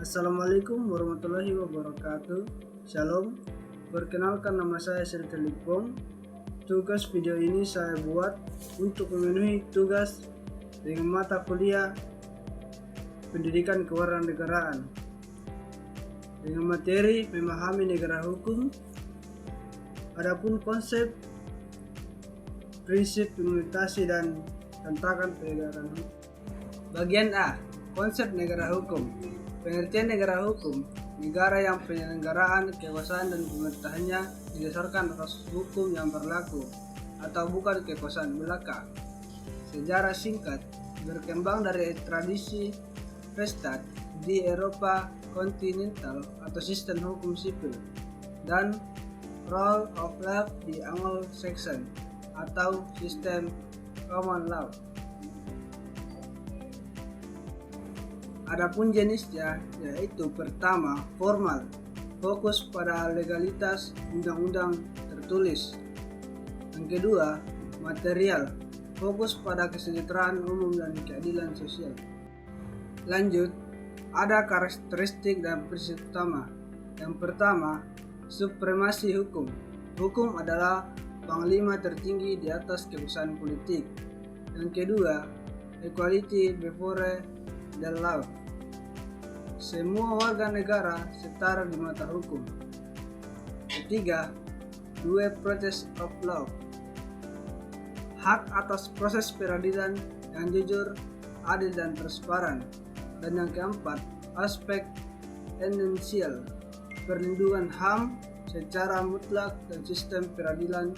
Assalamualaikum warahmatullahi wabarakatuh. Shalom. Perkenalkan, nama saya Serta Lipong. Tugas video ini saya buat untuk memenuhi tugas dengan mata kuliah Pendidikan Kewarganegaraan dengan materi memahami negara hukum. Adapun konsep, prinsip implementasi dan tantangan penegakan hukum. Bagian A, konsep negara hukum. Pengertian negara hukum, negara yang penyelenggaraan, kekuasaan dan pemerintahannya didasarkan atas hukum yang berlaku atau bukan kekuasaan belaka. Sejarah singkat, berkembang dari tradisi Prestat di Eropa kontinental atau sistem hukum sipil, dan rule of law di Anglo-Saxon atau sistem common law. Adapun jenisnya, yaitu pertama, formal, fokus pada legalitas undang-undang tertulis. Yang kedua, material, fokus pada kesejahteraan umum dan keadilan sosial. Lanjut, ada karakteristik dan prinsip utama. Yang pertama, supremasi hukum. Hukum adalah panglima tertinggi di atas kekuasaan politik. Yang kedua, equality before the law. Semua warga negara setara di mata hukum. Ketiga, due process of law. Hak atas proses peradilan yang jujur, adil dan transparan. Dan yang keempat, aspek esensial, perlindungan HAM secara mutlak dan sistem peradilan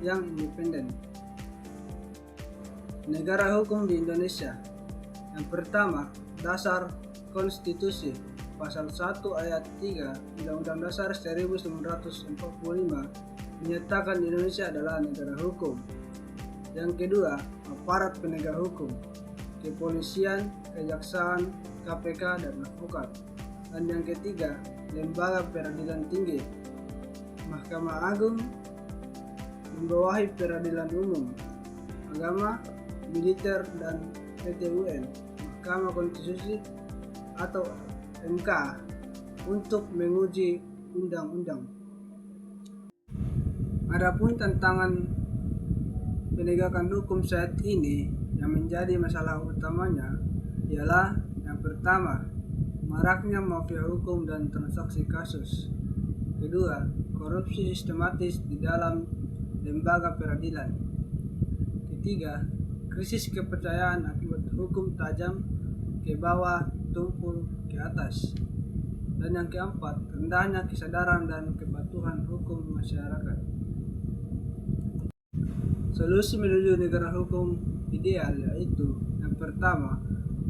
yang independen. Negara hukum di Indonesia. Yang pertama, dasar konstitusi pasal 1 ayat 3 Undang-Undang Dasar 1945 menyatakan Indonesia adalah negara hukum. Yang kedua, aparat penegak hukum, kepolisian, kejaksaan, KPK dan advokat. Dan yang ketiga, lembaga peradilan tinggi, Mahkamah Agung, membawahi peradilan umum, agama, militer dan PT UN, Mahkamah Konstitusi atau MK untuk menguji undang-undang. Adapun tantangan penegakan hukum saat ini yang menjadi masalah utamanya ialah yang pertama, maraknya mafia hukum dan transaksi kasus. Kedua, korupsi sistematis di dalam lembaga peradilan. Ketiga, krisis kepercayaan akibat hukum tajam ke bawah tumpul ke atas. Dan yang keempat, rendahnya kesadaran dan kepatuhan hukum masyarakat. Solusi menuju negara hukum ideal yaitu yang pertama,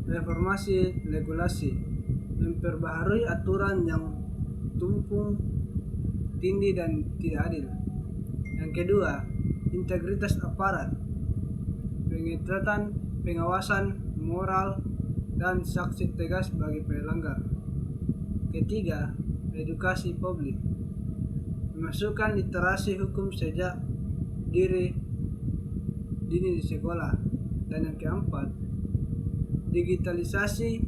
reformasi regulasi, memperbaharui aturan yang tumpang tindih dan tidak adil. Yang kedua, integritas aparat, pengetatan pengawasan moral dan sanksi tegas bagi pelanggar. Ketiga, edukasi publik, memasukkan literasi hukum sejak dini di sekolah. Dan yang keempat, digitalisasi,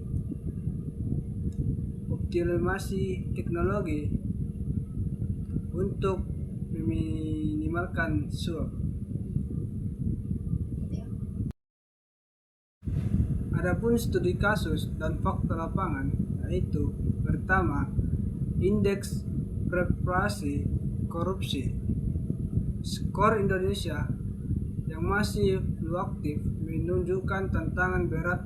optimasi teknologi untuk meminimalkan suap. Adapun studi kasus dan fakta lapangan, yaitu pertama, indeks preparasi korupsi. Skor Indonesia yang masih fluktuatif menunjukkan tantangan berat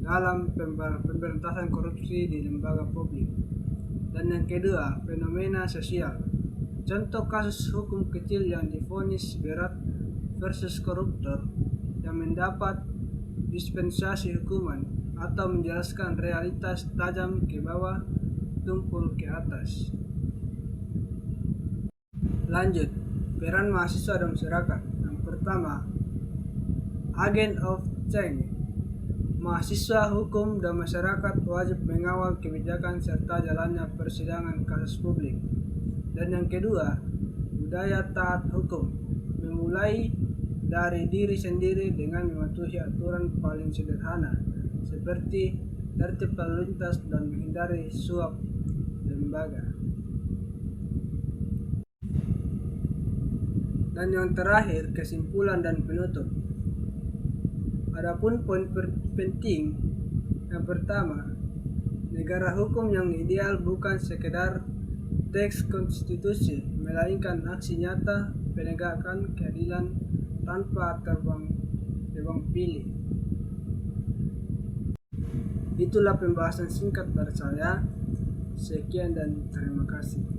dalam pemberantasan korupsi di lembaga publik. Dan yang kedua, fenomena sosial. Contoh kasus hukum kecil yang divonis berat versus koruptor yang mendapat dispensasi hukuman atau menjelaskan realitas tajam ke bawah tumpul ke atas. Lanjut, peran mahasiswa dan masyarakat. Yang pertama, agent of change. Mahasiswa hukum dan masyarakat wajib mengawal kebijakan serta jalannya persidangan kasus publik. Dan yang kedua, budaya taat hukum, memulai dari diri sendiri dengan mematuhi aturan paling sederhana seperti tertib lalu lintas, dan menghindari suap lembaga. Dan yang terakhir, kesimpulan dan penutup. Adapun poin penting yang pertama, negara hukum yang ideal bukan sekedar teks konstitusi, melainkan aksi nyata penegakan keadilan tanpa tebang pilih. Itulah pembahasan singkat dari saya. Sekian dan terima kasih.